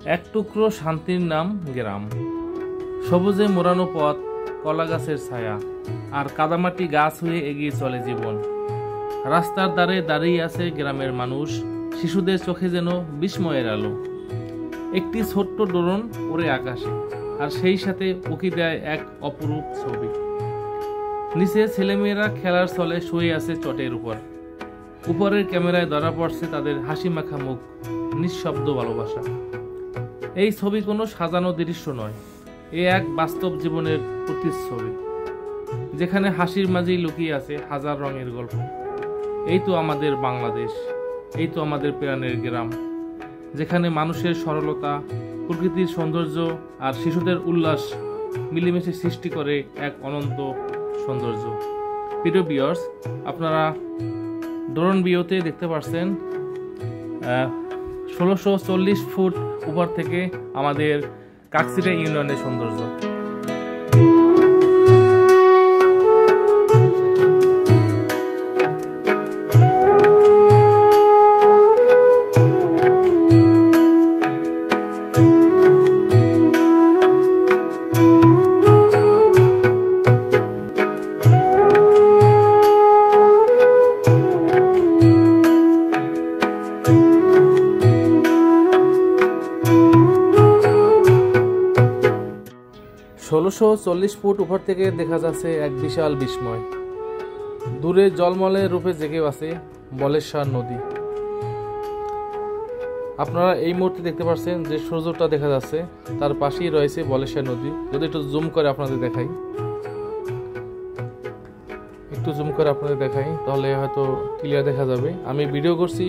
এক টুকরো শান্তির নাম গ্রাম। সবুজে মোড়ানো পথ, কলা গাছের ছায়া, আর কাদামাটি গাছ হয়ে এগিয়ে চলে জীবন। রাস্তার ধারে দাঁড়িয়ে আছে গ্রামের মানুষ, শিশুদের চোখে যেন বিস্ময়ের আলো। একটি ছোট্ট ড্রোন ওড়ে আকাশে, আর সেই সাথে উকি দেয় এক অপরূপ ছবি। নিচে ছেলেমেয়েরা খেলার ছলে শুয়ে আছে চটের উপর। উপরের ক্যামেরায় ধরা পড়ছে তাদের হাসি মাখা মুখ, নিঃশব্দ ভালোবাসা। এই ছবি কোনো সাজানো দৃশ্য নয়, এ এক বাস্তব জীবনের প্রতিচ্ছবি, যেখানে হাসির মাঝেই লুকিয়ে আছে হাজার রঙের গল্প। এই তো আমাদের বাংলাদেশ, এই তো আমাদের প্রাণের গ্রাম, যেখানে মানুষের সরলতা, প্রকৃতির সৌন্দর্য আর শিশুদের উল্লাস মিলেমিশে সৃষ্টি করে এক অনন্ত সৌন্দর্য। প্রিয় ভিউয়ার্স, আপনারা ড্রোন ভিউতে দেখতে পাচ্ছেন 1640 ফুট উপর থেকে আমাদের কাকচিড়া ইউনিয়নের সৌন্দর্য। 1640 ফুট উপর থেকে দেখা যাচ্ছে এক বিশাল বিস্ময়। দূরে জলমলে রূপে জেগে আছে বলেশ্বর নদী। আপনারা এই মুহূর্তে দেখতে পাচ্ছেন যে সূর্যটা দেখা যাচ্ছে, তার পাশেই রয়েছে বলেশ্বর নদী। যদি একটু জুম করে আপনাদের দেখাই, তাহলে হয়তো ক্লিয়ার দেখা যাবে। আমি ভিডিও করছি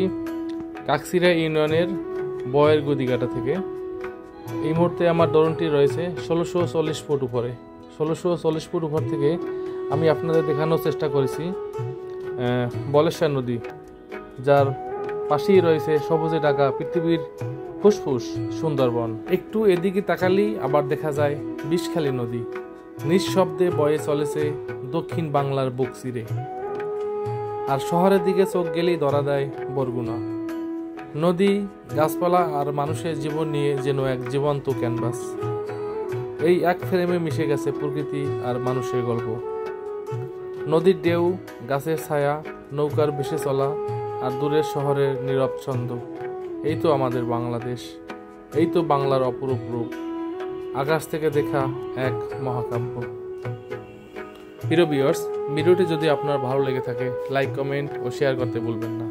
কাকচিড়া ইউনিয়নের বয়ের গদিঘাটা থেকে। এই মুহূর্তে আমার ড্রোনটি রয়েছে 1640 ফুট উপরে। 1640 ফুট উপর থেকে আমি আপনাদের দেখানোর চেষ্টা করেছি বলেশ্বর নদী, যার পাশেই রয়েছে সবুজে ঢাকা পৃথিবীর ফুসফুস সুন্দরবন। একটু এদিকে তাকালেই আবার দেখা যায় বিষখালী নদী, নিঃশব্দে বয়ে চলেছে দক্ষিণ বাংলার বুক চিরে। আর শহরের দিকে চোখ গেলেই ধরা দেয় বরগুনা। নদী, গাছপালা আর মানুষের জীবন নিয়ে যেন এক জীবন্ত ক্যানভাস। এই এক ফ্রেমে মিশে গেছে প্রকৃতি আর মানুষের গল্প। নদীর ঢেউ, গাছের ছায়া, নৌকার ভেসে চলা আর দূরের শহরের নীরব ছন্দ। এই তো আমাদের বাংলাদেশ, এই তো বাংলার অপরূপ রূপ, আকাশ থেকে দেখা এক মহাকাব্য। প্রিয় ভিউয়ার্স, ভিডিওটি যদি আপনার ভালো লেগে থাকে, লাইক, কমেন্ট ও শেয়ার করতে ভুলবেন না।